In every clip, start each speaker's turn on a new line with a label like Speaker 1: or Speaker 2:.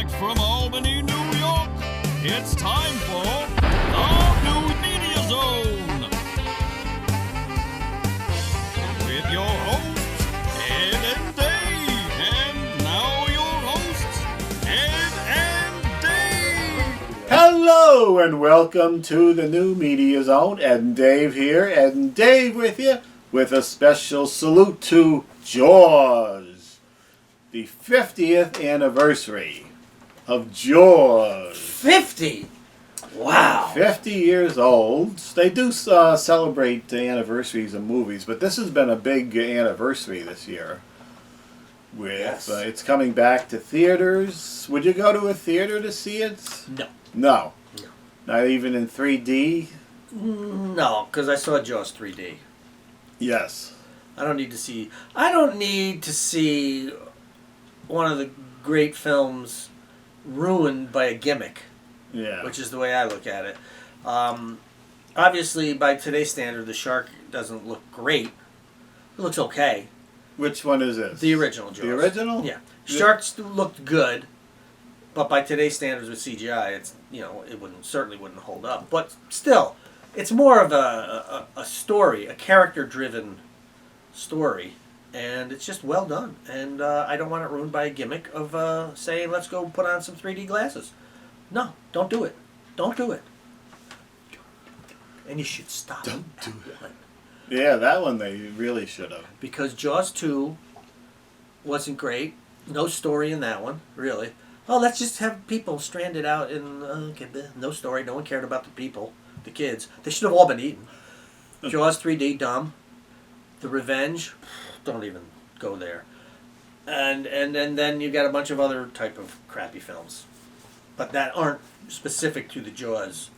Speaker 1: Straight from Albany, New York, it's time for the New Media Zone. With your hosts, Ed and Dave. And now your hosts, Ed and Dave.
Speaker 2: Hello and welcome to the New Media Zone. Ed and Dave here. Ed and Dave with you with a special salute to Jaws. The 50th anniversary of Jaws.
Speaker 3: 50? Wow.
Speaker 2: 50 years old. They do celebrate the anniversaries of movies, but this has been a big anniversary this year. It's coming back to theaters. Would you go to a theater to see it?
Speaker 3: No.
Speaker 2: No. Not even in 3D?
Speaker 3: No, because I saw Jaws 3D.
Speaker 2: Yes.
Speaker 3: I don't need to see one of the great films ruined by a gimmick.
Speaker 2: Yeah.
Speaker 3: Which is the way I look at it. Obviously, by today's standard, the shark doesn't look great. It looks okay.
Speaker 2: Which one is this?
Speaker 3: The original Jaws.
Speaker 2: The original?
Speaker 3: Yeah. Sharks looked good, but by today's standards with CGI, it certainly wouldn't hold up. But still, it's more of a story, a character-driven story, and it's just well done. And I don't want it ruined by a gimmick of saying, let's go put on some 3D glasses. No, don't do it. Don't do it. And you should stop.
Speaker 2: Don't do it. Yeah, that one they really should have.
Speaker 3: Because Jaws 2 wasn't great. No story in that one, really. Oh, let's just have people stranded out in... no story. No one cared about the people, the kids. They should have all been eaten. Jaws 3D, dumb. The Revenge, don't even go there. And then you got a bunch of other type of crappy films. But that aren't specific to the Jaws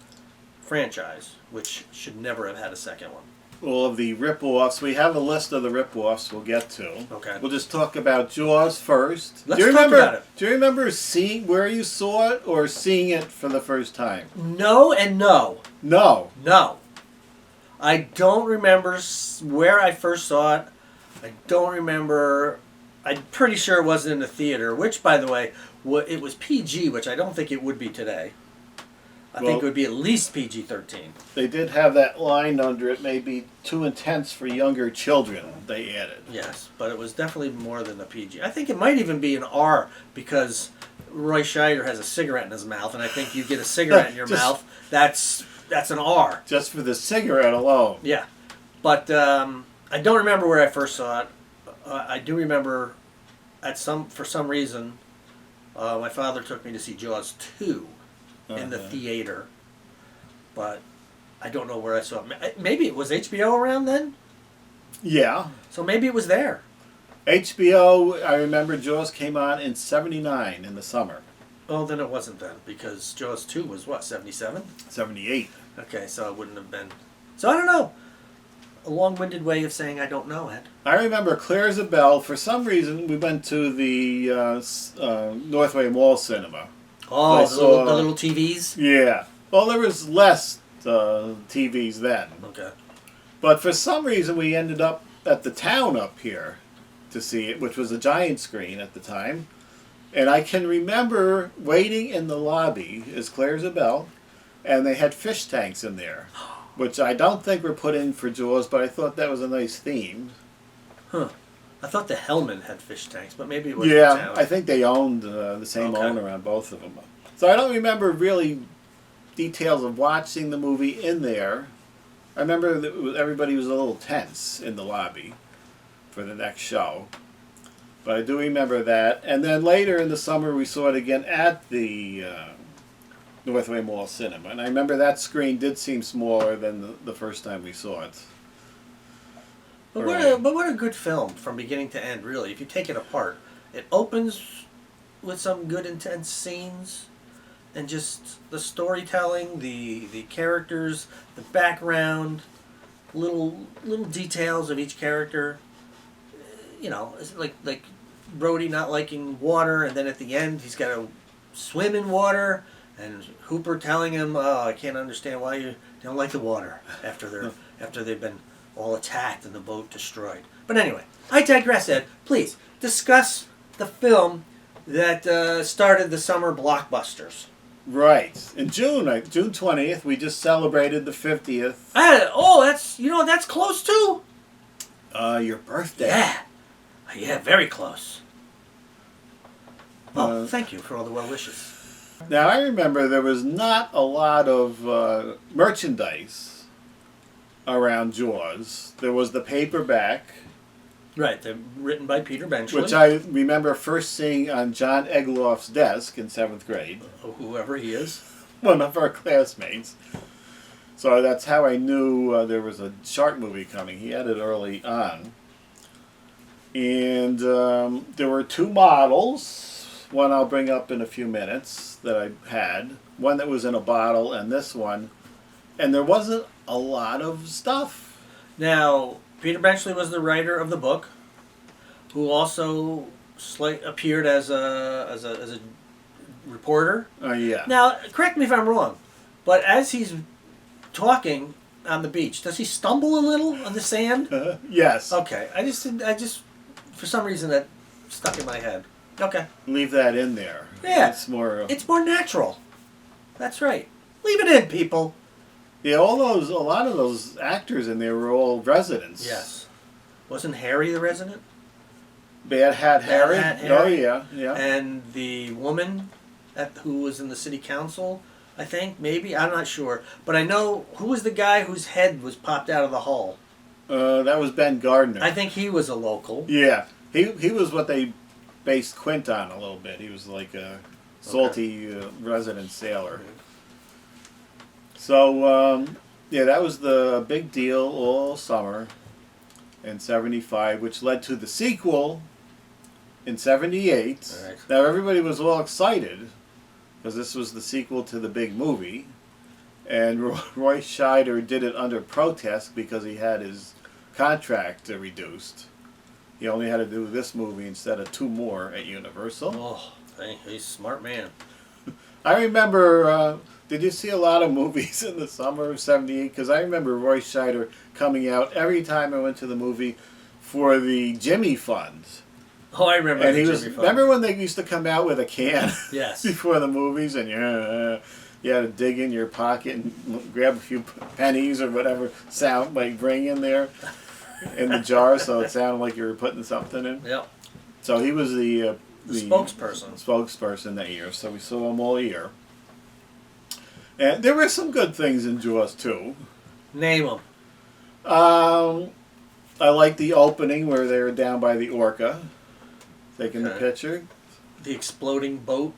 Speaker 3: franchise, which should never have had a second one.
Speaker 2: All of the rip-offs. We have a list of the rip-offs we'll get to.
Speaker 3: Okay.
Speaker 2: We'll just talk about Jaws first.
Speaker 3: Let's talk about it.
Speaker 2: Do you remember seeing where you saw it or seeing it for the first time?
Speaker 3: No and no.
Speaker 2: No.
Speaker 3: No. I don't remember where I first saw it. I don't remember... I'm pretty sure it wasn't in the theater, which, by the way, it was PG, which I don't think it would be today. I think it would be at least PG-13.
Speaker 2: They did have that line under it, maybe too intense for younger children, they added.
Speaker 3: Yes, but it was definitely more than a PG. I think it might even be an R, because Roy Scheider has a cigarette in his mouth, and I think you get a cigarette in your mouth, that's an R.
Speaker 2: Just for the cigarette alone.
Speaker 3: Yeah. But I don't remember where I first saw it. I do remember for some reason, my father took me to see Jaws 2 in the theater. But I don't know where I saw it. Maybe it was HBO around then?
Speaker 2: Yeah.
Speaker 3: So maybe it was there.
Speaker 2: HBO, I remember Jaws came on in 79 in the summer.
Speaker 3: Oh, then it wasn't then, because Jaws 2 was what, 77?
Speaker 2: 78.
Speaker 3: Okay, so it wouldn't have been. So I don't know. A long-winded way of saying I don't know, Ed.
Speaker 2: I remember clear as a bell. For some reason, we went to the Northway Mall Cinema.
Speaker 3: Oh, the little TVs?
Speaker 2: Yeah. Well, there was less TVs then.
Speaker 3: Okay.
Speaker 2: But for some reason, we ended up at the town up here to see it, which was a giant screen at the time. And I can remember waiting in the lobby, as clear as a bell, and they had fish tanks in there, which I don't think were put in for Jaws, but I thought that was a nice theme.
Speaker 3: Huh. I thought the Hellman had fish tanks, but maybe it was
Speaker 2: Yeah,
Speaker 3: the town.
Speaker 2: I think they owned the same owner on both of them. So I don't remember really details of watching the movie in there. I remember that everybody was a little tense in the lobby for the next show. But I do remember that. And then later in the summer, we saw it again at the Northway Mall Cinema. And I remember that screen did seem smaller than the first time we saw it.
Speaker 3: But what a good film from beginning to end, really. If you take it apart, it opens with some good intense scenes, and just the storytelling, the characters, the background, little details of each character. You know, it's like Brody not liking water, and then at the end he's got to swim in water, and Hooper telling him, "Oh, I can't understand why you don't like the water after they've been all attacked and the boat destroyed." But anyway, I digress, Ed. Please discuss the film that started the summer blockbusters.
Speaker 2: Right. In June 20th, we just celebrated the 50th.
Speaker 3: That's close too.
Speaker 2: Your birthday.
Speaker 3: Yeah, very close. Oh, thank you for all the well wishes.
Speaker 2: Now, I remember there was not a lot of merchandise around Jaws. There was the paperback.
Speaker 3: Right, they're written by Peter Benchley.
Speaker 2: Which I remember first seeing on John Egloff's desk in 7th grade.
Speaker 3: Whoever he is.
Speaker 2: One of our classmates. So that's how I knew there was a shark movie coming. He had it early on. And there were 2 models. One I'll bring up in a few minutes that I had. One that was in a bottle and this one. And there wasn't a lot of stuff.
Speaker 3: Now, Peter Benchley was the writer of the book, who also appeared as a reporter.
Speaker 2: Yeah.
Speaker 3: Now, correct me if I'm wrong, but as he's talking on the beach, does he stumble a little on the sand?
Speaker 2: Yes.
Speaker 3: Okay, I just for some reason that stuck in my head. Okay.
Speaker 2: Leave that in there.
Speaker 3: Yeah.
Speaker 2: It's more
Speaker 3: natural. That's right. Leave it in, people.
Speaker 2: Yeah, a lot of those actors in there were all residents.
Speaker 3: Yes. Wasn't Harry the resident?
Speaker 2: Bad Hat Harry?
Speaker 3: Bad Hat Harry.
Speaker 2: Oh, yeah.
Speaker 3: And the woman who was in the city council, I think, maybe? I'm not sure. But I know, who was the guy whose head was popped out of the hull?
Speaker 2: That was Ben Gardner.
Speaker 3: I think he was a local.
Speaker 2: Yeah. He was what they based Quint on a little bit. He was like a salty resident sailor. So, that was the big deal all summer in 75, which led to the sequel in 78.
Speaker 3: Right.
Speaker 2: Now, everybody was all excited because this was the sequel to the big movie. And Roy Scheider did it under protest because he had his contract reduced. He only had to do this movie instead of 2 more at Universal.
Speaker 3: Oh, he's a smart man.
Speaker 2: I remember... did you see a lot of movies in the summer of 78? Because I remember Roy Scheider coming out every time I went to the movie for the Jimmy Fund.
Speaker 3: Oh, I remember
Speaker 2: And
Speaker 3: the
Speaker 2: he
Speaker 3: Jimmy
Speaker 2: was.
Speaker 3: Fund.
Speaker 2: Remember when they used to come out with a can?
Speaker 3: Yes.
Speaker 2: Before the movies, and you had to dig in your pocket and grab a few pennies or whatever sound like bring in there in the jar, so it sounded like you were putting something in.
Speaker 3: Yep.
Speaker 2: So he was the
Speaker 3: spokesperson
Speaker 2: that year. So we saw him all year. And there were some good things in Jaws too.
Speaker 3: Name them.
Speaker 2: I like the opening where they were down by the orca, taking the picture.
Speaker 3: The exploding boat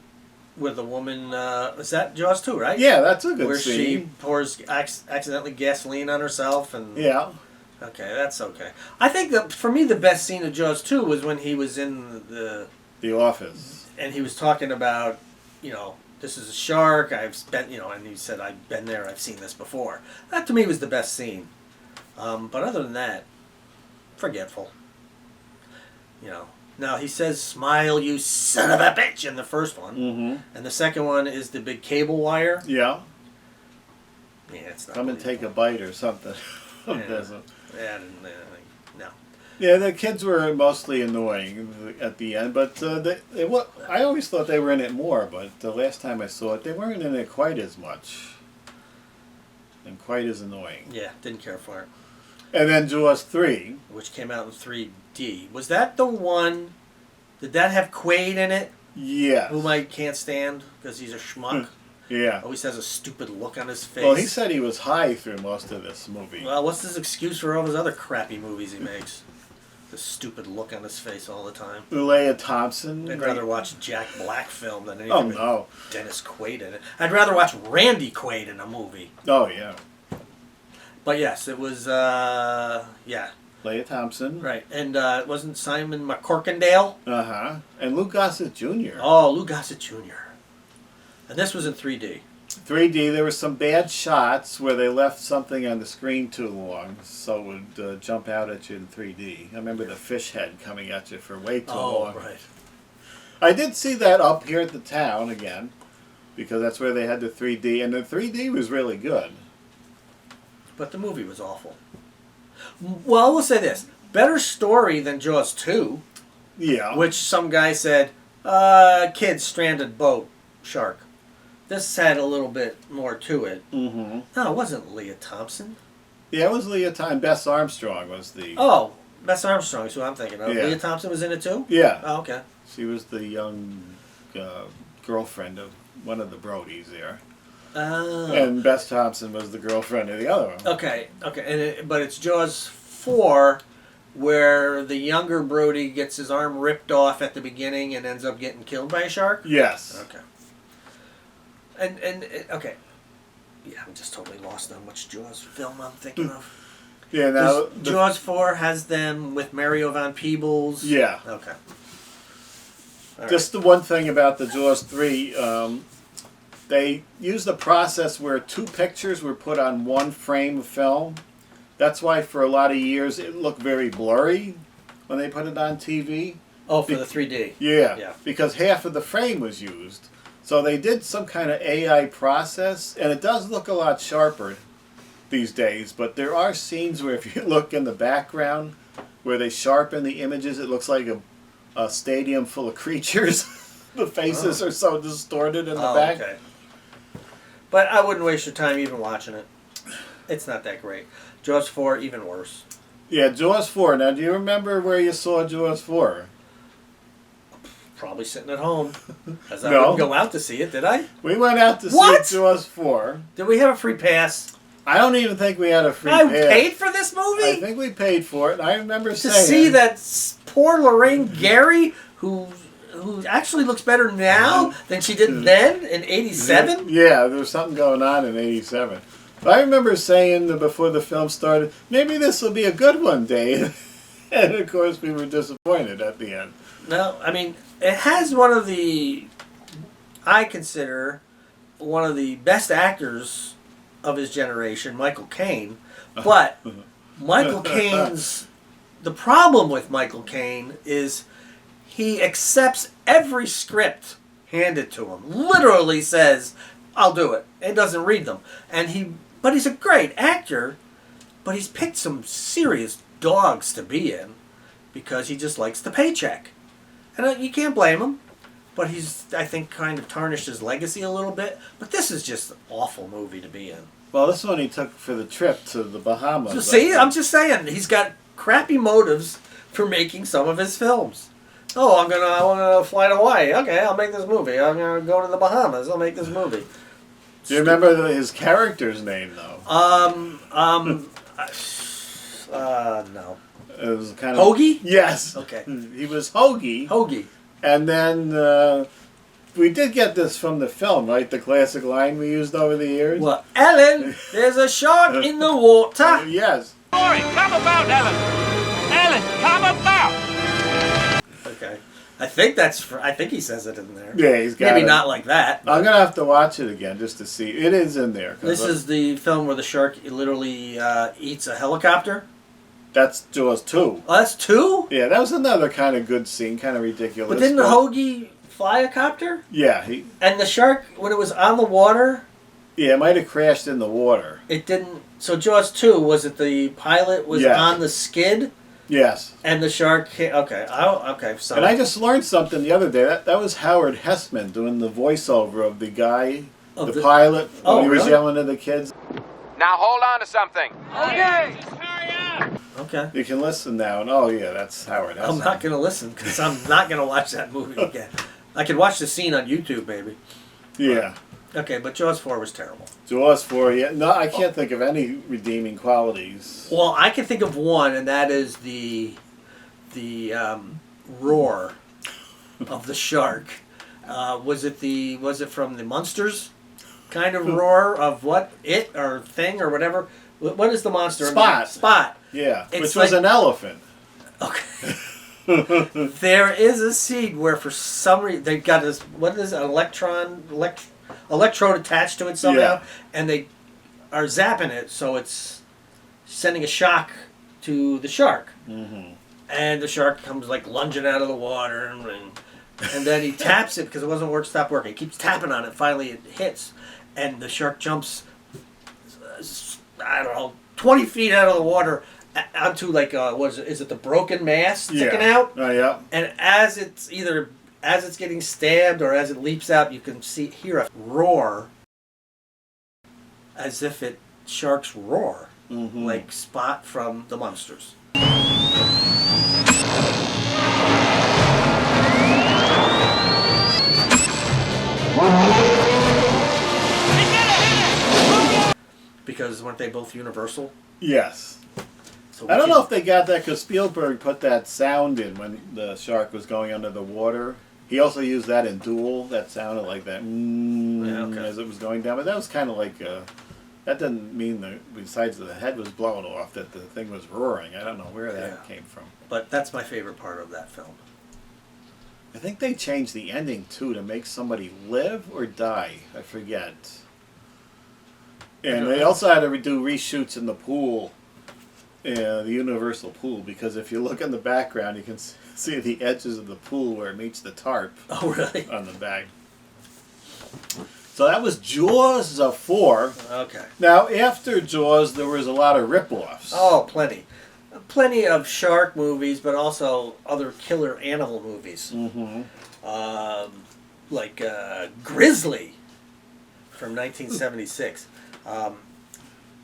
Speaker 3: with a woman. Is that Jaws 2, right?
Speaker 2: Yeah, that's a good
Speaker 3: where
Speaker 2: scene.
Speaker 3: She pours accidentally gasoline on herself and.
Speaker 2: Yeah.
Speaker 3: Okay, that's okay. I think that for me the best scene of Jaws 2 was when he was in
Speaker 2: the office
Speaker 3: and he was talking about, this is a shark. I've spent, and he said, I've been there. I've seen this before. That to me was the best scene. But other than that, forgetful. Now he says, "Smile, you son of a bitch," in the first one, and the second one is the big cable wire.
Speaker 2: Yeah.
Speaker 3: Yeah, it's not.
Speaker 2: Come and take a bite or something.
Speaker 3: Yeah, no.
Speaker 2: Yeah, the kids were mostly annoying at the end, but I always thought they were in it more, but the last time I saw it, they weren't in it quite as much. And quite as annoying.
Speaker 3: Yeah, didn't care for it.
Speaker 2: And then Jaws 3.
Speaker 3: Which came out in 3D. Was that the one, did that have Quaid in it?
Speaker 2: Yes.
Speaker 3: Whom I can't stand because he's a schmuck.
Speaker 2: Yeah.
Speaker 3: Always has a stupid look on his face.
Speaker 2: Well, he said he was high through most of this movie.
Speaker 3: Well, what's his excuse for all his other crappy movies he makes? The stupid look on his face all the time.
Speaker 2: Leia Thompson.
Speaker 3: I'd rather watch Jack Black film than anything with
Speaker 2: no.
Speaker 3: Dennis Quaid in it. I'd rather watch Randy Quaid in a movie.
Speaker 2: Oh, yeah.
Speaker 3: But yes, it was, yeah.
Speaker 2: Leia Thompson.
Speaker 3: Right. And wasn't Simon McCorkindale?
Speaker 2: Uh-huh. And Lou Gossett Jr.
Speaker 3: Oh, Lou Gossett Jr. And this was in 3D.
Speaker 2: 3D, there were some bad shots where they left something on the screen too long, so it would jump out at you in 3D. I remember the fish head coming at you for way too long.
Speaker 3: Oh, right.
Speaker 2: I did see that up here at the town again, because that's where they had the 3D, and the 3D was really good.
Speaker 3: But the movie was awful. Well, we'll say this. Better story than Jaws 2.
Speaker 2: Yeah.
Speaker 3: Which some guy said, Kid stranded boat shark. This had a little bit more to it.
Speaker 2: Mm-hmm.
Speaker 3: No, it wasn't Leah Thompson.
Speaker 2: Yeah, it was Leah Thompson. Bess Armstrong was the...
Speaker 3: Oh, Bess Armstrong is who I'm thinking of.
Speaker 2: Yeah.
Speaker 3: Leah Thompson was in it too?
Speaker 2: Yeah.
Speaker 3: Oh, okay.
Speaker 2: She was the young girlfriend of one of the Brodies there.
Speaker 3: Oh.
Speaker 2: And Bess Thompson was the girlfriend of the other one.
Speaker 3: Okay. But it's Jaws 4 where the younger Brody gets his arm ripped off at the beginning and ends up getting killed by a shark?
Speaker 2: Yes.
Speaker 3: Okay. Okay. Yeah, I'm just totally lost on which Jaws film I'm thinking of.
Speaker 2: Yeah, now...
Speaker 3: Jaws 4 has them with Mario Van Peebles.
Speaker 2: Yeah.
Speaker 3: Okay. All
Speaker 2: Just the one thing about the Jaws 3, they used a process where 2 pictures were put on 1 frame of film. That's why for a lot of years it looked very blurry when they put it on TV.
Speaker 3: Oh, for the 3D.
Speaker 2: Yeah, because half of the frame was used. So they did some kind of AI process, and it does look a lot sharper these days, but there are scenes where if you look in the background where they sharpen the images, it looks like a stadium full of creatures. The faces are so distorted in the back.
Speaker 3: Okay. But I wouldn't waste your time even watching it. It's not that great. Jaws 4, even worse.
Speaker 2: Yeah, Jaws 4. Now, do you remember where you saw Jaws 4?
Speaker 3: Probably sitting at home. As I
Speaker 2: No.
Speaker 3: wouldn't go out to see it, did I?
Speaker 2: We went out to
Speaker 3: What?
Speaker 2: see Jaws 4.
Speaker 3: Did we have a free pass?
Speaker 2: I don't even think we had a free
Speaker 3: I
Speaker 2: pass.
Speaker 3: paid for this movie?
Speaker 2: I think we paid for it. I remember
Speaker 3: to
Speaker 2: saying...
Speaker 3: see that poor Lorraine Gary, who actually looks better now than she did then in 87?
Speaker 2: Yeah, there was something going on in 87. But I remember saying before the film started, maybe this will be a good one, Dave. And of course we were disappointed at the end.
Speaker 3: No, I mean, it has one of the, I consider, one of the best actors of his generation, Michael Caine. But Michael Caine's, the problem with Michael Caine is he accepts every script handed to him. Literally says, I'll do it. And doesn't read them. But he's a great actor, but he's picked some serious dogs to be in because he just likes the paycheck. And you can't blame him, but he's, I think, kind of tarnished his legacy a little bit. But this is just an awful movie to be in.
Speaker 2: Well, this one he took for the trip to the Bahamas.
Speaker 3: So see, I'm just saying, he's got crappy motives for making some of his films. Oh, I want to fly to Hawaii. Okay, I'll make this movie. I'm going to go to the Bahamas. I'll make this movie.
Speaker 2: Do you remember his character's name, though?
Speaker 3: No.
Speaker 2: It was kind of...
Speaker 3: Hoagie?
Speaker 2: Yes.
Speaker 3: Okay.
Speaker 2: He was Hoagie.
Speaker 3: Hoagie.
Speaker 2: And then we did get this from the film, right? The classic line we used over the years.
Speaker 3: Well, Ellen, there's a shark in the water.
Speaker 2: Yes.
Speaker 4: Story, come about, Ellen. Ellen, come about.
Speaker 3: Okay. I think he says it in there.
Speaker 2: Yeah, he's got
Speaker 3: Maybe
Speaker 2: it.
Speaker 3: not like that.
Speaker 2: I'm going to have to watch it again just to see. It is in there.
Speaker 3: This is the film where the shark literally eats a helicopter.
Speaker 2: That's Jaws 2.
Speaker 3: Oh, that's 2?
Speaker 2: Yeah, that was another kind of good scene, kind of ridiculous.
Speaker 3: But didn't the Hoagie fly a copter?
Speaker 2: Yeah.
Speaker 3: And the shark, when it was on the water...
Speaker 2: Yeah, it might have crashed in the water.
Speaker 3: It didn't... So Jaws 2, was it the pilot was on the skid?
Speaker 2: Yes.
Speaker 3: And the shark came... Okay. Okay. So.
Speaker 2: And I just learned something the other day. That was Howard Hessman doing the voiceover of the guy, the pilot, when he was yelling at the kids.
Speaker 4: Now hold on to something. Okay.
Speaker 3: Okay.
Speaker 2: You can listen now, and oh yeah, that's Howard Hessman.
Speaker 3: I'm not going to listen because I'm not going to watch that movie again. I can watch the scene on YouTube, maybe.
Speaker 2: Yeah.
Speaker 3: Okay, but Jaws 4 was terrible.
Speaker 2: Jaws 4, yeah. No, I can't think of any redeeming qualities.
Speaker 3: Well, I can think of one, and that is the roar of the shark. Was it from the Munsters kind of roar of what? It or thing or whatever? What is the monster?
Speaker 2: Spot.
Speaker 3: Spot.
Speaker 2: Yeah,
Speaker 3: It's
Speaker 2: which was
Speaker 3: like-
Speaker 2: an elephant.
Speaker 3: Okay. There is a scene where for some reason they've got this, what is it, electrode attached to it somehow,
Speaker 2: Yeah.
Speaker 3: and they are zapping it so it's sending a shock to the shark.
Speaker 2: Mm-hmm.
Speaker 3: And the shark comes like lunging out of the water, and then he taps it because it wasn't stopped working. He keeps tapping on it. Finally, it hits, and the shark jumps, I don't know, 20 feet out of the water onto like is it the broken mast sticking out?
Speaker 2: Oh yeah.
Speaker 3: And as it's either as it's getting stabbed or as it leaps out, you can hear a roar as if sharks roar, like Spot from the Munsters. Because weren't they both Universal?
Speaker 2: Yes.
Speaker 3: So
Speaker 2: I don't know if they got that because Spielberg put that sound in when the shark was going under the water. He also used that in Duel. That sounded like that as it was going down. But that was kind of like that didn't mean that besides the head was blown off that the thing was roaring. I don't know where that came from.
Speaker 3: But that's my favorite part of that film.
Speaker 2: I think they changed the ending too to make somebody live or die. I forget. And they also had to do reshoots in the pool, the Universal pool, because if you look in the background, you can see the edges of the pool where it meets the tarp.
Speaker 3: Oh, really?
Speaker 2: On the back. So that was Jaws 4.
Speaker 3: Okay.
Speaker 2: Now, after Jaws, there was a lot of rip-offs.
Speaker 3: Oh, plenty. Plenty of shark movies, but also other killer animal movies. Like Grizzly from 1976.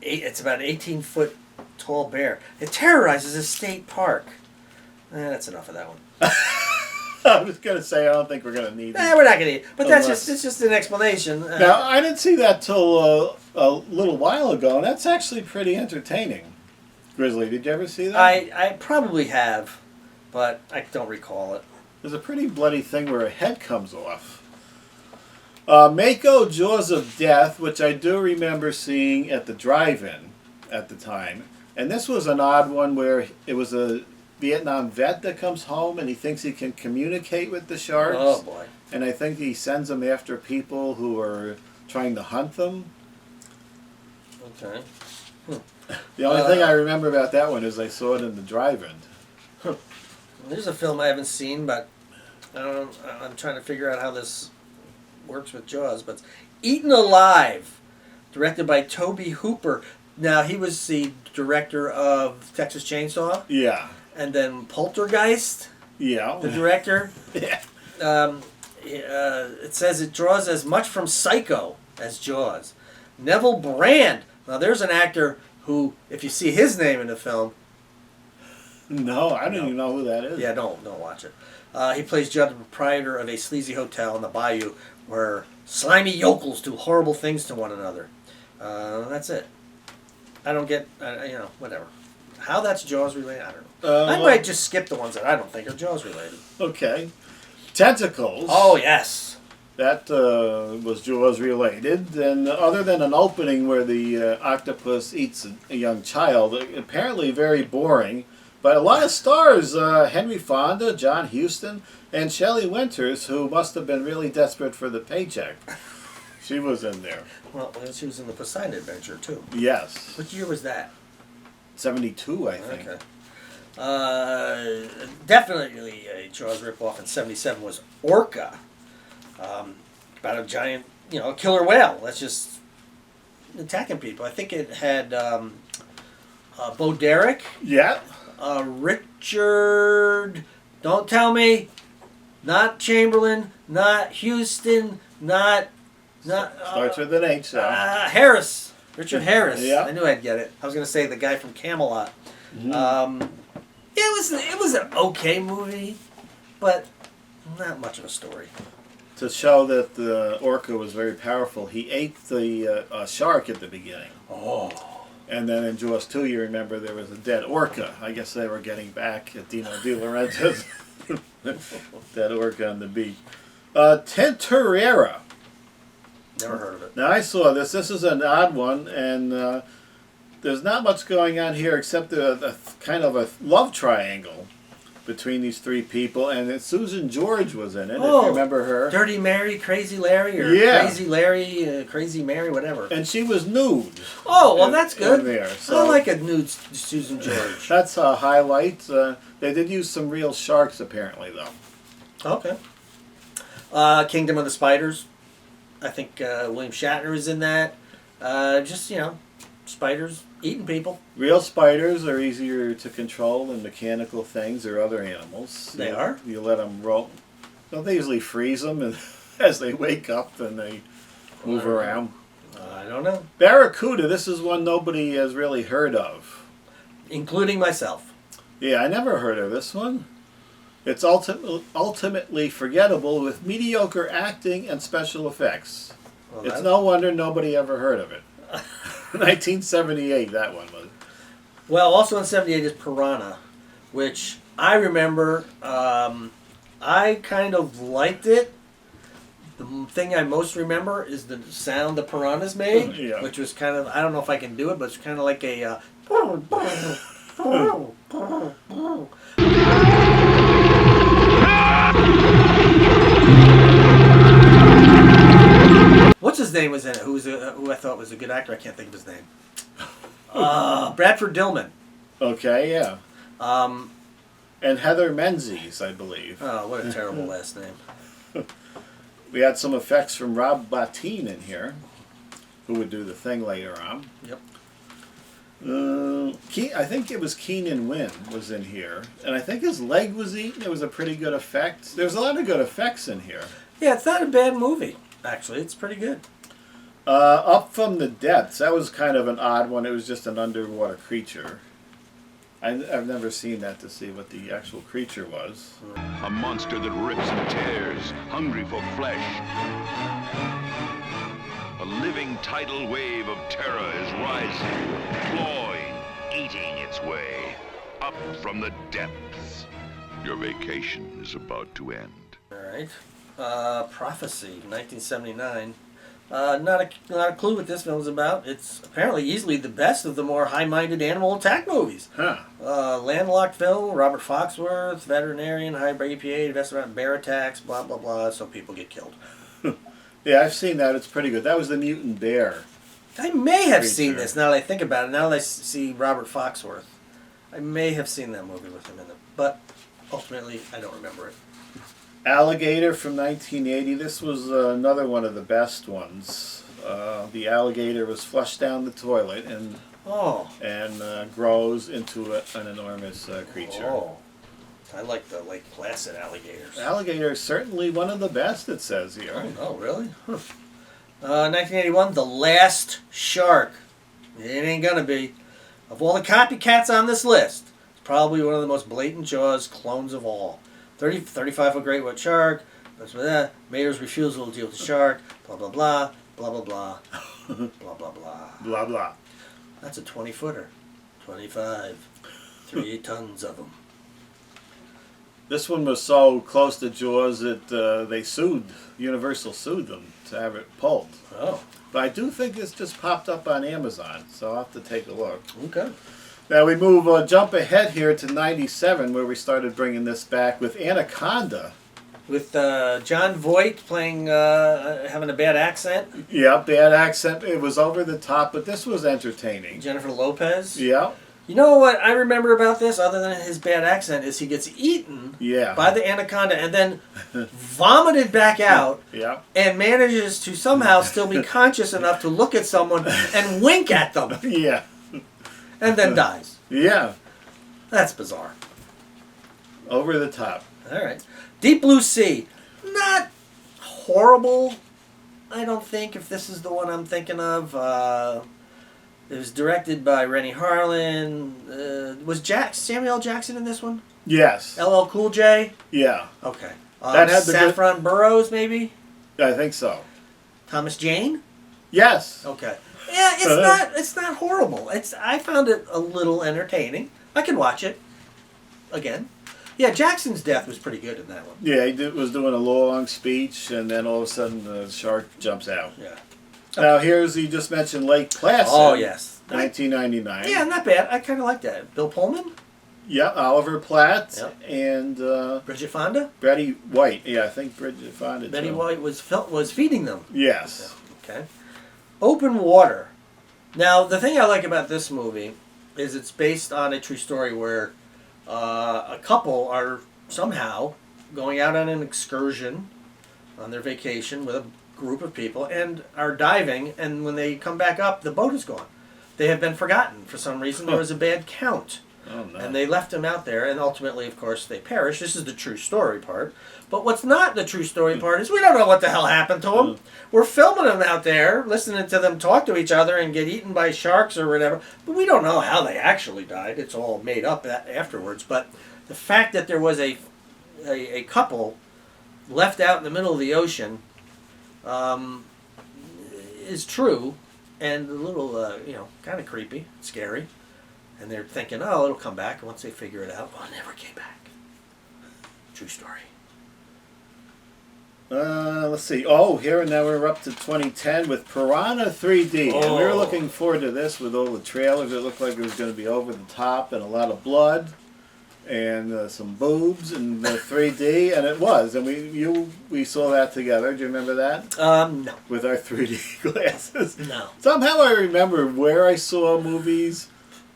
Speaker 3: It's about an 18-foot tall bear. It terrorizes a state park. That's enough of that one.
Speaker 2: I was going to say, I don't think we're going to need it.
Speaker 3: We're not going to need it. But it's just an explanation.
Speaker 2: Now, I didn't see that till a little while ago, and that's actually pretty entertaining. Grizzly, did you ever see that?
Speaker 3: I probably have, but I don't recall it.
Speaker 2: There's a pretty bloody thing where a head comes off. Mako Jaws of Death, which I do remember seeing at the drive-in at the time. And this was an odd one where it was a Vietnam vet that comes home and he thinks he can communicate with the sharks.
Speaker 3: Oh, boy.
Speaker 2: And I think he sends them after people who are trying to hunt them.
Speaker 3: Okay.
Speaker 2: The only thing I remember about that one is I saw it in the drive-in.
Speaker 3: There's a film I haven't seen, but I'm trying to figure out how this works with Jaws. But Eaten Alive, directed by Tobe Hooper. Now, he was the director of Texas Chainsaw.
Speaker 2: Yeah.
Speaker 3: And then Poltergeist.
Speaker 2: Yeah.
Speaker 3: The director.
Speaker 2: Yeah.
Speaker 3: It says it draws as much from Psycho as Jaws. Neville Brand. Now, there's an actor who, if you see his name in the film...
Speaker 2: No, I don't even know who that is.
Speaker 3: Yeah, don't watch it. He plays Judd, the proprietor of a sleazy hotel in the bayou where slimy yokels do horrible things to one another. That's it. I don't get, whatever. How that's Jaws related, I don't know. I might just skip the ones that I don't think are Jaws related.
Speaker 2: Okay. Tentacles.
Speaker 3: Oh, yes.
Speaker 2: That was Jaws related. And other than an opening where the octopus eats a young child, apparently very boring. But a lot of stars, Henry Fonda, John Huston, and Shelley Winters, who must have been really desperate for the paycheck. She was in there.
Speaker 3: Well, she was in the Poseidon Adventure, too.
Speaker 2: Yes.
Speaker 3: What year was that?
Speaker 2: 72, I think.
Speaker 3: Okay. Definitely a Jaws ripoff in 77 was Orca. About a giant, a killer whale that's just attacking people. I think it had Bo Derek.
Speaker 2: Yeah.
Speaker 3: Richard, don't tell me, not Chamberlain, not Houston, not
Speaker 2: Starts with an H, so.
Speaker 3: Harris. Richard Harris.
Speaker 2: Yeah.
Speaker 3: I knew I'd get it. I was going to say the guy from Camelot. Mm-hmm. It was an okay movie, but not much of a story.
Speaker 2: To show that the orca was very powerful, he ate the shark at the beginning.
Speaker 3: Oh.
Speaker 2: And then in Jaws 2, you remember there was a dead orca. I guess they were getting back at Dino De Laurentiis' dead orca on the beach. Tintorera.
Speaker 3: Never heard of it.
Speaker 2: Now, I saw this. This is an odd one, and there's not much going on here except a kind of a love triangle between these three people, and Susan George was in it, if you remember her.
Speaker 3: Dirty Mary, Crazy Larry, or Crazy Larry, Crazy Mary, whatever.
Speaker 2: And she was nude.
Speaker 3: Oh, well, that's good.
Speaker 2: There, so
Speaker 3: I like a nude Susan George.
Speaker 2: That's a highlight. They did use some real sharks, apparently, though.
Speaker 3: Okay. Kingdom of the Spiders. I think William Shatner is in that. Just, spiders eating people.
Speaker 2: Real spiders are easier to control than mechanical things or other animals.
Speaker 3: They are?
Speaker 2: You let them roll. Don't they usually freeze them and as they wake up and they move around?
Speaker 3: I don't know.
Speaker 2: Barracuda, this is one nobody has really heard of.
Speaker 3: Including myself.
Speaker 2: Yeah, I never heard of this one. It's ultimately forgettable with mediocre acting and special effects.
Speaker 3: Well,
Speaker 2: It's no wonder nobody ever heard of it. 1978, that one was.
Speaker 3: Well, also in 78 is Piranha, which I remember, I kind of liked it. The thing I most remember is the sound the piranhas made,
Speaker 2: Yeah.
Speaker 3: which was kind of, I don't know if I can do it, but it's kind of like a... What's his name was in it? Who I thought was a good actor. I can't think of his name. Bradford Dillman.
Speaker 2: Okay, yeah.
Speaker 3: Um,
Speaker 2: And Heather Menzies, I believe.
Speaker 3: oh, what a terrible last name.
Speaker 2: We had some effects from Rob Bottin in here, who would do the thing later on.
Speaker 3: Yep.
Speaker 2: I think it was Keenan Wynn was in here, and I think his leg was eaten. It was a pretty good effect. There's a lot of good effects in here.
Speaker 3: Yeah, it's not a bad movie. Actually, it's pretty good.
Speaker 2: Up from the Depths, that was kind of an odd one. It was just an underwater creature. I've never seen that to see what the actual creature was.
Speaker 5: A monster that rips and tears, hungry for flesh. A living tidal wave of terror is rising, clawing, eating its way up from the depths. Your vacation is about to end.
Speaker 3: All right. Prophecy, 1979. Not a clue what this film's about. It's apparently easily the best of the more high-minded animal attack movies.
Speaker 2: Huh.
Speaker 3: Landlocked film, Robert Foxworth, veterinarian, high-bred EPA, invested in bear attacks, blah, blah, blah, so people get killed.
Speaker 2: Yeah, I've seen that. It's pretty good. That was the mutant bear.
Speaker 3: I may have
Speaker 2: Creature.
Speaker 3: seen this now that I think about it. Now that I see Robert Foxworth. I may have seen that movie with him in it. But ultimately, I don't remember it.
Speaker 2: Alligator from 1980. This was another one of the best ones. The alligator was flushed down the toilet and grows into an enormous creature.
Speaker 3: Oh. I like the Lake Placid alligators.
Speaker 2: Alligator is certainly one of the best, it says here.
Speaker 3: Oh, really? Huh. 1981, The Last Shark. It ain't gonna be. Of all the copycats on this list, it's probably one of the most blatant Jaws clones of all. 35-foot great white shark, Mater's refusal to deal with the shark, blah, blah, blah, blah, blah, blah, blah, blah, blah.
Speaker 2: Blah, blah.
Speaker 3: That's a 20-footer. 25. 3 tons of them.
Speaker 2: This one was so close to Jaws that Universal sued them to have it pulled.
Speaker 3: Oh.
Speaker 2: But I do think this just popped up on Amazon, so I'll have to take a look.
Speaker 3: Okay.
Speaker 2: Now we jump ahead here to 97, where we started bringing this back with Anaconda.
Speaker 3: With John Voight playing, having a bad accent.
Speaker 2: Yeah, bad accent. It was over the top, but this was entertaining.
Speaker 3: Jennifer Lopez.
Speaker 2: Yeah.
Speaker 3: You know what I remember about this, other than his bad accent, is he gets eaten by the anaconda and then vomited back out and manages to somehow still be conscious enough to look at someone and wink at them.
Speaker 2: Yeah.
Speaker 3: And then dies.
Speaker 2: Yeah.
Speaker 3: That's bizarre.
Speaker 2: Over the top.
Speaker 3: All right. Deep Blue Sea. Not horrible, I don't think, if this is the one I'm thinking of. It was directed by Rennie Harlan. Was Samuel L. Jackson in this one?
Speaker 2: Yes.
Speaker 3: LL Cool J?
Speaker 2: Yeah.
Speaker 3: Okay.
Speaker 2: That had the
Speaker 3: Saffron Burrows, maybe?
Speaker 2: I think so.
Speaker 3: Thomas Jane?
Speaker 2: Yes.
Speaker 3: Okay. Yeah, it's not horrible. I found it a little entertaining. I could watch it again. Yeah, Jackson's death was pretty good in that one.
Speaker 2: Yeah, he was doing a long speech, and then all of a sudden the shark jumps out.
Speaker 3: Yeah.
Speaker 2: Now you just mentioned Lake Placid.
Speaker 3: Oh, yes.
Speaker 2: 1999.
Speaker 3: Yeah, not bad. I kind of like that. Bill Pullman?
Speaker 2: Yeah, Oliver Platt and
Speaker 3: Bridget Fonda?
Speaker 2: Betty White. Yeah, I think Bridget Fonda.
Speaker 3: Betty White was feeding them.
Speaker 2: Yes.
Speaker 3: Okay. Open Water. Now, the thing I like about this movie is it's based on a true story where a couple are somehow going out on an excursion on their vacation with a group of people and are diving, and when they come back up, the boat is gone. They have been forgotten for some reason. There was a bad count.
Speaker 2: Oh, no.
Speaker 3: And they left him out there, and ultimately, of course, they perished. This is the true story part. But what's not the true story part is we don't know what the hell happened to them. We're filming them out there, listening to them talk to each other and get eaten by sharks or whatever. But we don't know how they actually died. It's all made up afterwards. But the fact that there was a couple left out in the middle of the ocean is true, and a little, kind of creepy, scary. And they're thinking, oh, it'll come back. And once they figure it out, well, it never came back. True story.
Speaker 2: Let's see. Oh, here and now we're up to 2010 with Piranha 3D. And we were looking forward to this with all the trailers. It looked like it was going to be over the top and a lot of blood and some boobs and 3D, and it was. And we saw that together. Do you remember that?
Speaker 3: No.
Speaker 2: With our 3D glasses.
Speaker 3: No.
Speaker 2: Somehow I remember where I saw movies.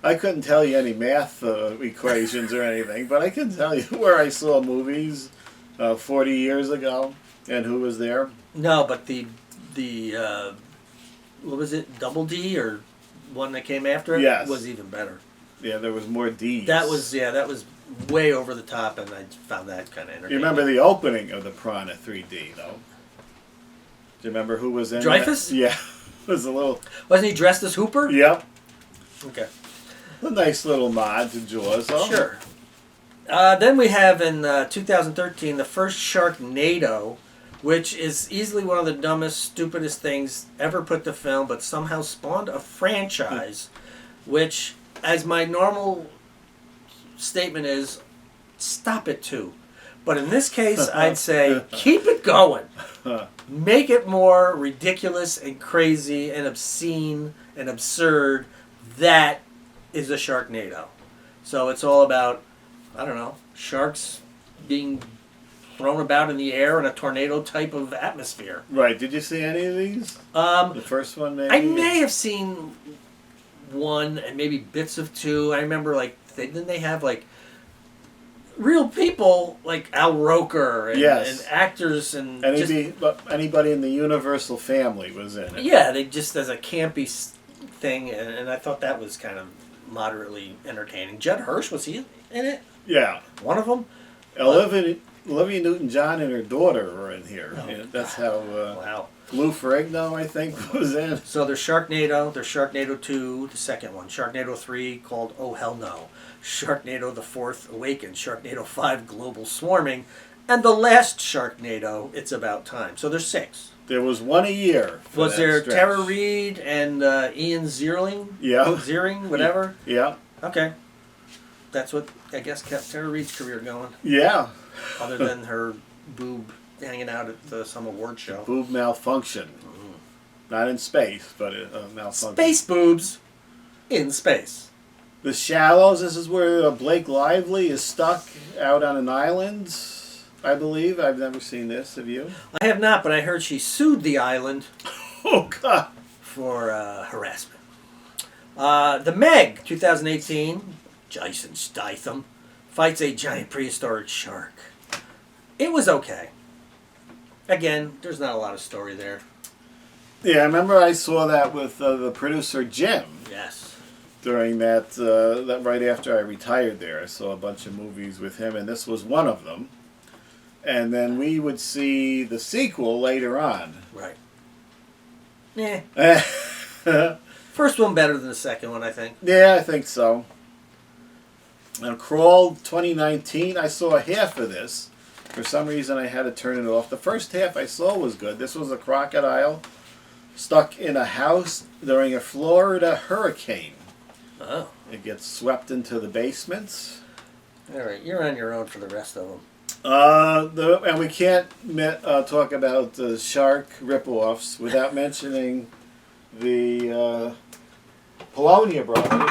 Speaker 2: I couldn't tell you any math equations or anything, but I can tell you where I saw movies 40 years ago and who was there.
Speaker 3: No, but the what was it, Double D or one that came after it?
Speaker 2: Yes.
Speaker 3: Was even better.
Speaker 2: Yeah, there was more D's.
Speaker 3: That was way over the top, and I found that kind of entertaining.
Speaker 2: You remember the opening of the Piranha 3D, though? Do you remember who was in
Speaker 3: Dreyfus?
Speaker 2: That? Yeah. It was a little...
Speaker 3: Wasn't he dressed as Hooper?
Speaker 2: Yep.
Speaker 3: Okay.
Speaker 2: A nice little nod to Jaws, though.
Speaker 3: Sure. Then we have in 2013 the first Sharknado, which is easily one of the dumbest, stupidest things ever put to film, but somehow spawned a franchise, which, as my normal statement is, stop it too. But in this case, I'd say keep it going. Make it more ridiculous and crazy and obscene and absurd. That is a Sharknado. So it's all about, I don't know, sharks being thrown about in the air in a tornado type of atmosphere.
Speaker 2: Right. Did you see any of these? The first one, maybe?
Speaker 3: I may have seen one and maybe bits of two. I remember, didn't they have, real people like Al Roker and,
Speaker 2: yes.
Speaker 3: and actors and
Speaker 2: anybody in the Universal family was in it.
Speaker 3: Yeah, they just as a campy thing, and I thought that was kind of moderately entertaining. Judd Hirsch, was he in it?
Speaker 2: Yeah.
Speaker 3: One of them?
Speaker 2: Olivia Newton-John and her daughter were in here.
Speaker 3: Oh,
Speaker 2: Yeah, that's how
Speaker 3: wow.
Speaker 2: Lou Ferrigno, I think, was in.
Speaker 3: So there's Sharknado, there's Sharknado 2, the second one. Sharknado 3 called Oh Hell No. Sharknado the Fourth Awakened. Sharknado 5 Global Swarming. And the last Sharknado, It's About Time. So there's 6.
Speaker 2: There was one a year.
Speaker 3: Was there
Speaker 2: stretch.
Speaker 3: Tara Reid and Ian Ziering?
Speaker 2: Yeah.
Speaker 3: Ziering, whatever?
Speaker 2: Yeah.
Speaker 3: Okay. That's what, I guess, kept Tara Reid's career going.
Speaker 2: Yeah.
Speaker 3: Other than her boob hanging out at some award show.
Speaker 2: Boob malfunction. Not in space, but malfunction.
Speaker 3: Space boobs in space.
Speaker 2: The Shallows, this is where Blake Lively is stuck out on an island, I believe. I've never seen this. Have you?
Speaker 3: I have not, but I heard she sued the island
Speaker 2: Oh, God.
Speaker 3: for harassment. The Meg, 2018, Jason Statham fights a giant prehistoric shark. It was okay. Again, there's not a lot of story there.
Speaker 2: Yeah, I remember I saw that with the producer Jim.
Speaker 3: Yes.
Speaker 2: During that right after I retired there. I saw a bunch of movies with him, and this was one of them. And then we would see the sequel later on.
Speaker 3: Right. Yeah. First one better than the second one, I think.
Speaker 2: Yeah, I think so. Now, Crawl 2019, I saw half of this. For some reason, I had to turn it off. The first half I saw was good. This was a crocodile stuck in a house during a Florida hurricane.
Speaker 3: Oh.
Speaker 2: It gets swept into the basements.
Speaker 3: All right, you're on your own for the rest of them.
Speaker 2: And we can't talk about shark ripoffs without mentioning the Polonia brothers.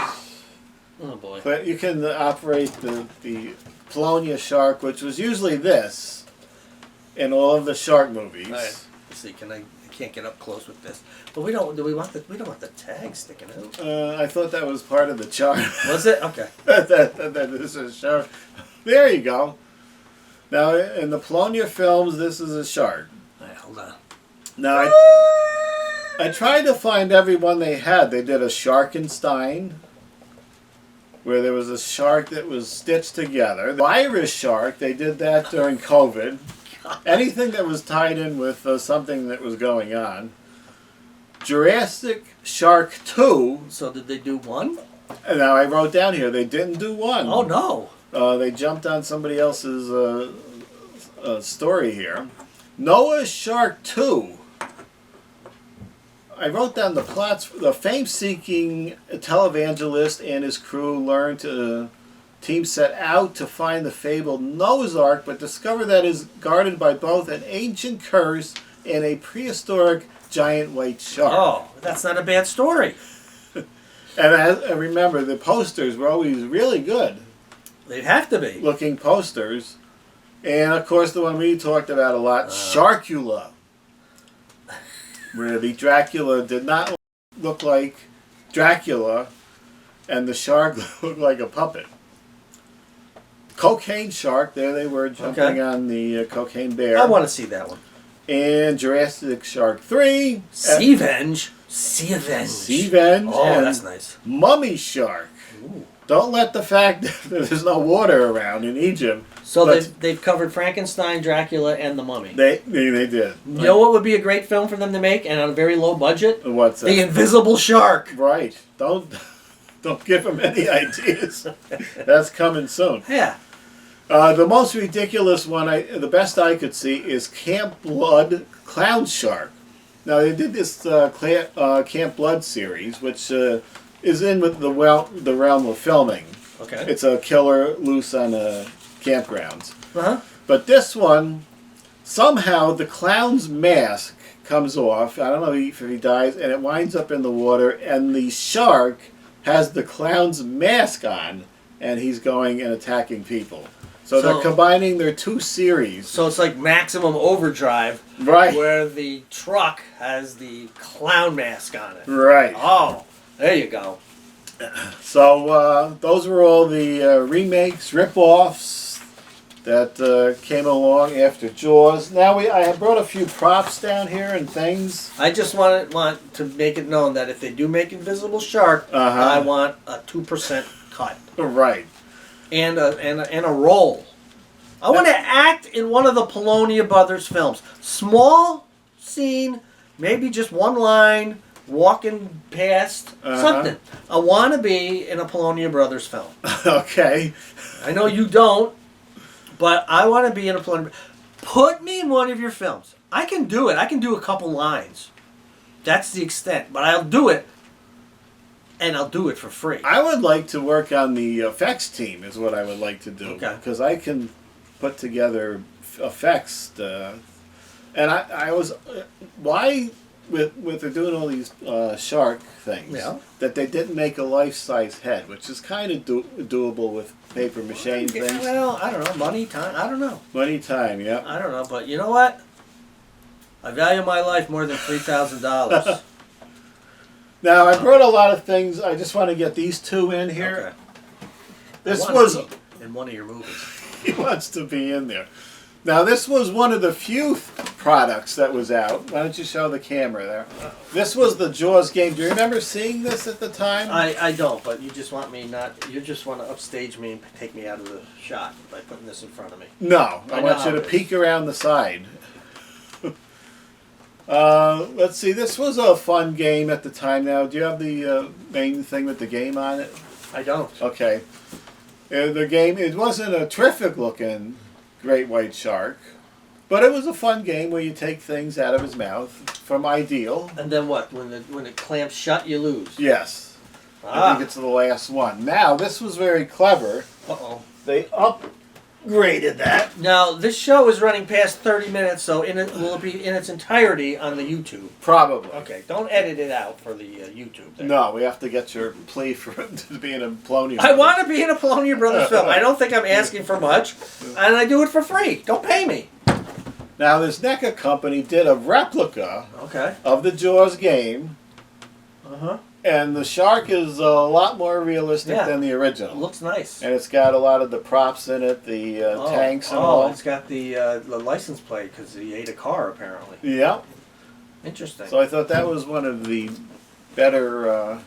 Speaker 3: Oh boy.
Speaker 2: But you can operate the Polonia shark, which was usually this in all of the shark movies.
Speaker 3: All right. Let's see, I can't get up close with this. But we don't want the tag sticking out.
Speaker 2: I thought that was part of the charm.
Speaker 3: Was it? Okay.
Speaker 2: that this is a shark. There you go. Now in the Polonia films, this is a shark.
Speaker 3: All right, hold on.
Speaker 2: Now I tried to find every one they had. They did a Sharkenstein. where there was a shark that was stitched together. The virus shark, they did that during COVID. Anything that was tied in with something that was going on. Jurassic Shark 2.
Speaker 3: So did they do one?
Speaker 2: And now I wrote down here, they didn't do one.
Speaker 3: Oh, no.
Speaker 2: They jumped on somebody else's story here. Noah's Shark 2. I wrote down the plots. The fame-seeking televangelist and his crew learn to team set out to find the fabled Noah's Ark, but discover that it is guarded by both an ancient curse and a prehistoric giant white shark.
Speaker 3: Oh, that's not a bad story.
Speaker 2: And I remember the posters were always really good.
Speaker 3: They'd have to be.
Speaker 2: Looking posters. And of course the one we talked about a lot, Sharkula. Where the Dracula did not look like Dracula and the shark looked like a puppet. Cocaine Shark, there they were jumping on the cocaine bear.
Speaker 3: I want to see that one.
Speaker 2: And Jurassic Shark 3.
Speaker 3: Sea-Venge. Sea-Venge.
Speaker 2: Sea-Venge.
Speaker 3: Oh, that's nice.
Speaker 2: Mummy Shark.
Speaker 3: Ooh.
Speaker 2: Don't let the fact that there's no water around in Egypt.
Speaker 3: So they've covered Frankenstein, Dracula, and the Mummy.
Speaker 2: They did.
Speaker 3: You know what would be a great film for them to make, and on a very low budget?
Speaker 2: What's that?
Speaker 3: The Invisible Shark.
Speaker 2: Right. Don't give them any ideas. That's coming soon.
Speaker 3: Yeah.
Speaker 2: The most ridiculous one, the best I could see, is Camp Blood Clown Shark. Now they did this Camp Blood series, which is in with the realm of filming.
Speaker 3: Okay.
Speaker 2: It's a killer loose on campgrounds.
Speaker 3: Uh-huh.
Speaker 2: But this one, somehow the clown's mask comes off. I don't know if he dies, and it winds up in the water, and the shark has the clown's mask on, and he's going and attacking people. So they're combining their two series.
Speaker 3: So it's like Maximum Overdrive,
Speaker 2: Right.
Speaker 3: where the truck has the clown mask on it.
Speaker 2: Right.
Speaker 3: Oh, there you go.
Speaker 2: So those were all the remakes, rip-offs that came along after Jaws. Now I have brought a few props down here and things.
Speaker 3: I just want to make it known that if they do make Invisible Shark, I want a 2% cut.
Speaker 2: Right.
Speaker 3: And a role. I want to act in one of the Polonia Brothers films. Small scene, maybe just one line, walking past, something. I want to be in a Polonia Brothers film.
Speaker 2: Okay.
Speaker 3: I know you don't, but I want to be in a Polonia. Put me in one of your films. I can do it. I can do a couple lines. That's the extent, but I'll do it. And I'll do it for free.
Speaker 2: I would like to work on the effects team is what I would like to do.
Speaker 3: Okay.
Speaker 2: Because I can put together effects. And I was... why, with they're doing all these shark things, that they didn't make a life-size head, which is kind of doable with paper mache and things.
Speaker 3: Well, I don't know. Money, time, I don't know.
Speaker 2: Money, time, yeah.
Speaker 3: I don't know, but you know what? I value my life more than $3,000.
Speaker 2: Now, I brought a lot of things. I just want to get these two in here.
Speaker 3: Okay.
Speaker 2: This was...
Speaker 3: in one of your movies.
Speaker 2: He wants to be in there. Now, this was one of the few products that was out. Why don't you show the camera there? This was the Jaws game. Do you remember seeing this at the time?
Speaker 3: I don't, but you just want me not... You just want to upstage me and take me out of the shot by putting this in front of me.
Speaker 2: No. I want you to peek around the side. Let's see. This was a fun game at the time. Now, do you have the main thing with the game on it?
Speaker 3: I don't.
Speaker 2: Okay. The game, it wasn't a terrific looking great white shark, but it was a fun game where you take things out of his mouth from Ideal.
Speaker 3: And then what? When it clamps shut, you lose.
Speaker 2: Yes. I think it's the last one. Now, this was very clever.
Speaker 3: Uh-oh.
Speaker 2: They upgraded that.
Speaker 3: Now, this show is running past 30 minutes, so will it be in its entirety on the YouTube?
Speaker 2: Probably.
Speaker 3: Okay, don't edit it out for the YouTube thing.
Speaker 2: No, we have to get your plea for it to be in a Polonia.
Speaker 3: I want to be in a Polonia Brothers film. I don't think I'm asking for much, and I do it for free. Don't pay me.
Speaker 2: Now, this NECA company did a replica of the Jaws game.
Speaker 3: Uh-huh.
Speaker 2: And the shark is a lot more realistic than the original.
Speaker 3: It looks nice.
Speaker 2: And it's got a lot of the props in it, the tanks and all.
Speaker 3: Oh, it's got the license plate because he ate a car, apparently.
Speaker 2: Yeah.
Speaker 3: Interesting.
Speaker 2: So I thought that was one of the better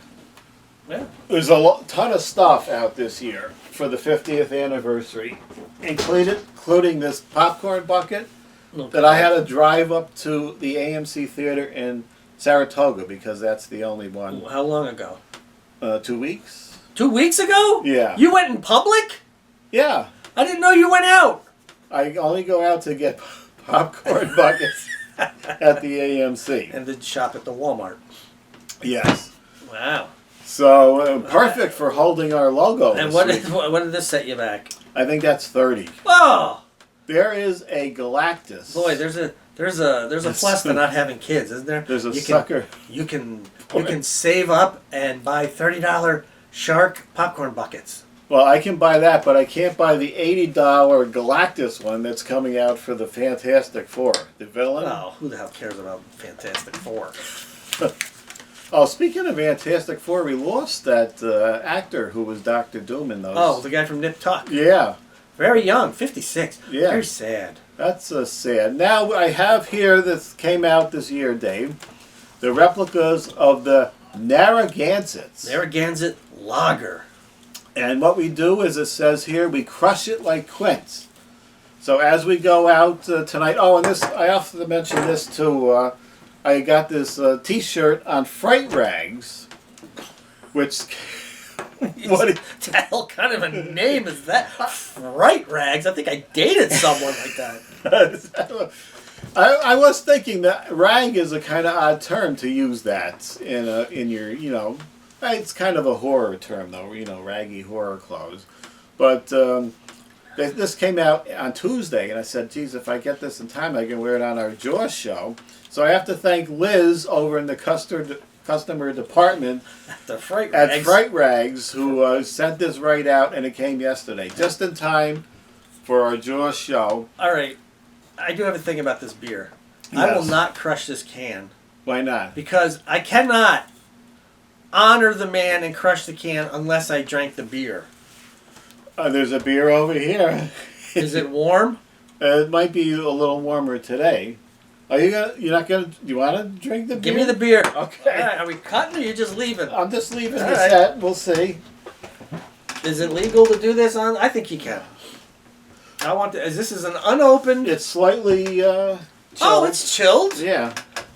Speaker 3: Yeah.
Speaker 2: There's a ton of stuff out this year for the 50th anniversary, including this popcorn bucket that I had to drive up to the AMC theater in Saratoga because that's the only one.
Speaker 3: How long ago?
Speaker 2: 2 weeks.
Speaker 3: 2 weeks ago?
Speaker 2: Yeah.
Speaker 3: You went in public?
Speaker 2: Yeah.
Speaker 3: I didn't know you went out.
Speaker 2: I only go out to get popcorn buckets at the AMC.
Speaker 3: And then shop at the Walmart.
Speaker 2: Yes.
Speaker 3: Wow.
Speaker 2: So perfect for holding our logo.
Speaker 3: And
Speaker 2: this
Speaker 3: what did this set you back?
Speaker 2: I think that's 30.
Speaker 3: Oh,
Speaker 2: There is a Galactus.
Speaker 3: boy, there's a plus to not having kids, isn't there?
Speaker 2: There's a
Speaker 3: you
Speaker 2: sucker.
Speaker 3: You can save up and buy $30 Shark popcorn buckets.
Speaker 2: Well, I can buy that, but I can't buy the $80 Galactus one that's coming out for the Fantastic Four. The villain.
Speaker 3: Oh, who the hell cares about Fantastic Four?
Speaker 2: Oh, speaking of Fantastic Four, we lost that actor who was Doctor Doom in those.
Speaker 3: Oh, the guy from Nip Tuck.
Speaker 2: Yeah.
Speaker 3: Very young, 56.
Speaker 2: Yeah.
Speaker 3: Very sad.
Speaker 2: That's sad. Now, I have here, this came out this year, Dave, the replicas of the Narragansetts.
Speaker 3: Narragansett Lager.
Speaker 2: And what we do is, it says here, we crush it like quints. So as we go out tonight, oh, and this, I have to mention this too, I got this T-shirt on Fright Rags, which...
Speaker 3: What the hell kind of a name is that? Fright Rags? I think I dated someone like that.
Speaker 2: I was thinking that rag is a kind of odd term to use that in your, you know, it's kind of a horror term though, you know, raggy horror clothes. But this came out on Tuesday, and I said, geez, if I get this in time, I can wear it on our Jaws show. So I have to thank Liz over in the customer department
Speaker 3: The Fright Rags.
Speaker 2: at Fright Rags, who sent this right out, and it came yesterday, just in time for our Jaws show.
Speaker 3: All right. I do have a thing about this beer.
Speaker 2: Yes.
Speaker 3: I will not crush this can.
Speaker 2: Why not?
Speaker 3: Because I cannot honor the man and crush the can unless I drank the beer.
Speaker 2: There's a beer over here.
Speaker 3: Is it warm?
Speaker 2: It might be a little warmer today. Are you gonna? You're not gonna? Do you want to drink the beer?
Speaker 3: Give me the beer.
Speaker 2: Okay.
Speaker 3: All right, are we cutting or you just leaving?
Speaker 2: I'm just leaving
Speaker 3: All
Speaker 2: this
Speaker 3: right.
Speaker 2: at. We'll see.
Speaker 3: Is it legal to do this on? I think you can. I want to. This is an unopened.
Speaker 2: It's slightly. Chilled.
Speaker 3: Oh, it's chilled.
Speaker 2: Yeah.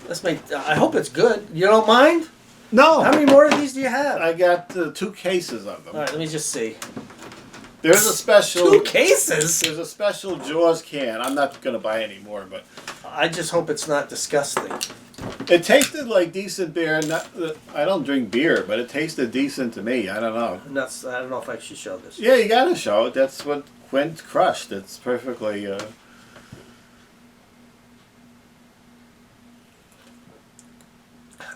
Speaker 3: Let's make. I hope it's good. You don't mind?
Speaker 2: No.
Speaker 3: How many more of these do you have?
Speaker 2: I got 2 cases of them.
Speaker 3: All right, let me just see.
Speaker 2: There's a special.
Speaker 3: 2 cases.
Speaker 2: There's a special Jaws can. I'm not gonna buy any more, but
Speaker 3: I just hope it's not disgusting.
Speaker 2: it tasted like decent beer. I don't drink beer, but it tasted decent to me. I don't know.
Speaker 3: I don't know if I should show this.
Speaker 2: Yeah, you gotta show it. That's what Quint crushed. It's perfectly.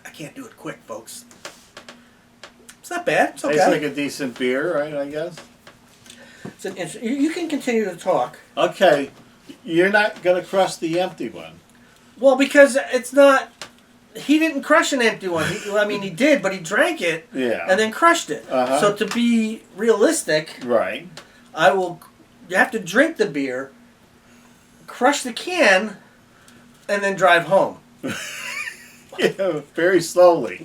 Speaker 3: I can't do it quick, folks. It's not bad. It's okay.
Speaker 2: Tastes like a decent beer, right? I guess.
Speaker 3: It's an you can continue to talk.
Speaker 2: Okay, you're not gonna crush the empty one.
Speaker 3: Well, because it's not. He didn't crush an empty one. He did, but he drank it
Speaker 2: Yeah.
Speaker 3: and then crushed it.
Speaker 2: Uh-huh.
Speaker 3: So to be realistic,
Speaker 2: Right.
Speaker 3: you have to drink the beer, crush the can, and then drive home.
Speaker 2: Yeah, very slowly.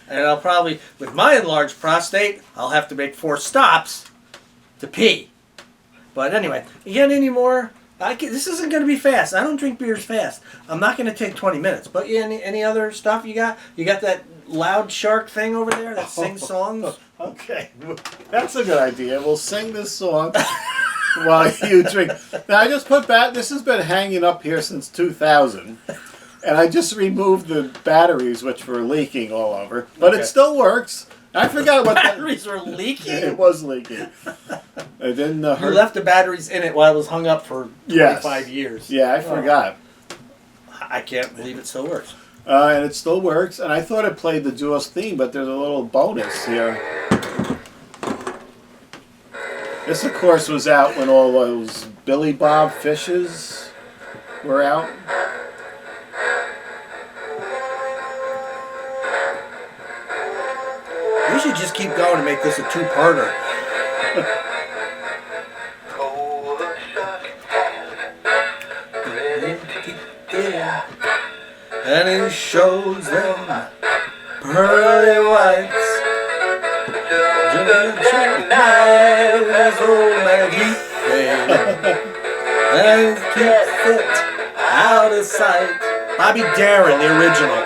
Speaker 3: And I'll probably, with my enlarged prostate, I'll have to make 4 stops to pee. But anyway, you got any more? This isn't going to be fast. I don't drink beers fast. I'm not going to take 20 minutes. But any other stuff you got? You got that loud shark thing over there that sings songs?
Speaker 2: Okay, that's a good idea. We'll sing this song while you drink. Now, I just put back. This has been hanging up here since 2000. And I just removed the batteries, which were leaking all over. But
Speaker 3: Okay.
Speaker 2: it still works. I forgot what
Speaker 3: Batteries were leaking?
Speaker 2: It was leaking. It didn't
Speaker 3: You
Speaker 2: hurt.
Speaker 3: left the batteries in it while it was hung up for 25 years.
Speaker 2: Yeah, I forgot.
Speaker 3: I can't believe it still works.
Speaker 2: And it still works. And I thought it played the Jaws theme, but there's a little bonus here. This, of course, was out when all those Billy Bob fishes were out.
Speaker 3: We should just keep going and make this a 2-parter. And he shows them pearly whites That's old Maggie. And keeps it out of sight. Bobby Darin, the original.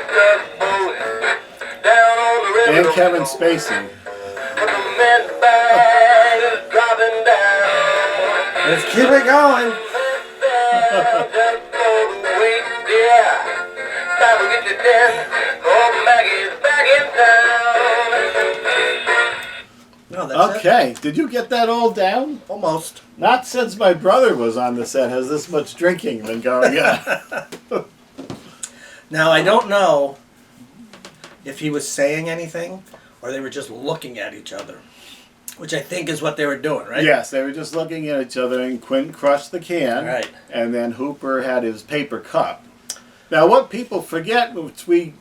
Speaker 2: And Kevin Spacey.
Speaker 3: Let's keep it going. No, that's
Speaker 2: Okay, did you get that all down?
Speaker 3: Almost.
Speaker 2: Not since my brother was on the set has this much drinking been going on.
Speaker 3: Now, I don't know if he was saying anything or they were just looking at each other, which I think is what they were doing, right?
Speaker 2: Yes, they were just looking at each other, and Quint crushed the can.
Speaker 3: Right.
Speaker 2: And then Hooper had his paper cup. Now, what people forget, which we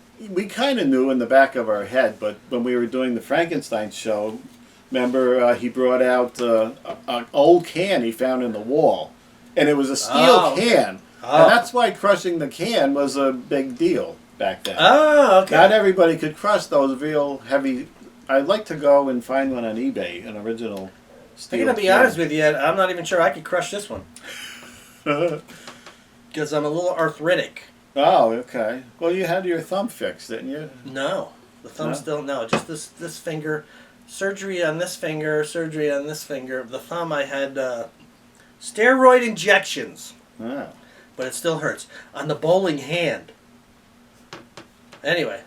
Speaker 2: kind of knew in the back of our head, but when we were doing the Frankenstein show, remember he brought out an old can he found in the wall. And it was a steel can.
Speaker 3: Oh.
Speaker 2: And that's why crushing the can was a big deal back then.
Speaker 3: Oh, okay.
Speaker 2: Not everybody could crush those real heavy. I'd like to go and find one on eBay, an original steel
Speaker 3: I'm going to be
Speaker 2: can.
Speaker 3: honest with you, I'm not even sure I could crush this one. Because I'm a little arthritic.
Speaker 2: Oh, okay. Well, you had your thumb fixed, didn't you?
Speaker 3: No. The thumb
Speaker 2: No?
Speaker 3: still, no. Just this finger. Surgery on this finger, surgery on this finger. The thumb, I had steroid injections.
Speaker 2: Oh.
Speaker 3: But it still hurts. On the bowling hand. Anyway.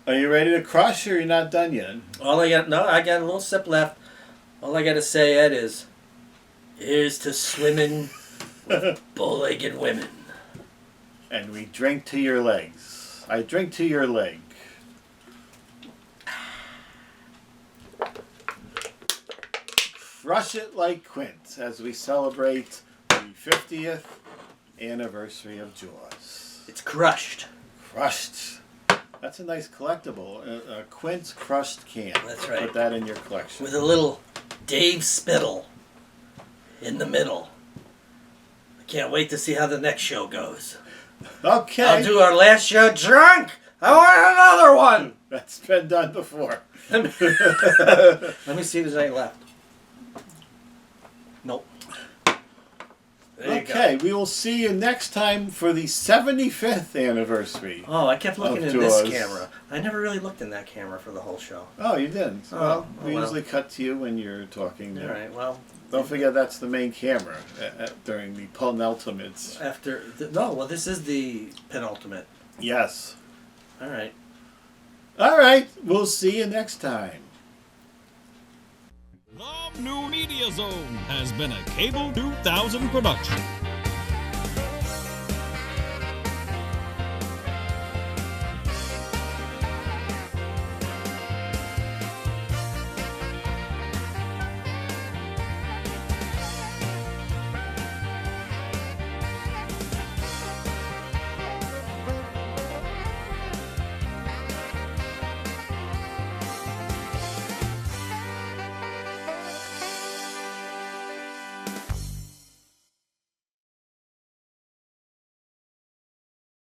Speaker 2: Are you ready to crush, or you're not done yet?
Speaker 3: I got a little sip left. All I got to say, Ed, is here's to swimming with bow-legged women.
Speaker 2: And we drink to your legs. I drink to your leg. Crush it like Quint as we celebrate the 50th anniversary of Jaws.
Speaker 3: It's crushed.
Speaker 2: Crushed. That's a nice collectible. A Quint's crushed can.
Speaker 3: That's right.
Speaker 2: Put that in your collection.
Speaker 3: With a little Dave Spittle in the middle. I can't wait to see how the next show goes.
Speaker 2: Okay.
Speaker 3: I'll do our last show drunk. I want another one.
Speaker 2: That's been done before.
Speaker 3: Let me see if there's any left. Nope. There you
Speaker 2: Okay, we will see you next time for the 75th anniversary.
Speaker 3: Oh, I kept looking
Speaker 2: Of
Speaker 3: in this
Speaker 2: Jaws.
Speaker 3: camera. I never really looked in that camera for the whole show.
Speaker 2: Oh, you didn't?
Speaker 3: Oh,
Speaker 2: Well, we
Speaker 3: well.
Speaker 2: usually cut to you when you're talking.
Speaker 3: All right, well.
Speaker 2: Don't forget that's the main camera during the penultimate.
Speaker 3: This is the penultimate.
Speaker 2: Yes.
Speaker 3: All right.
Speaker 2: All right, we'll see you next time.
Speaker 1: The New Media Zone has been a Cable 2000 production.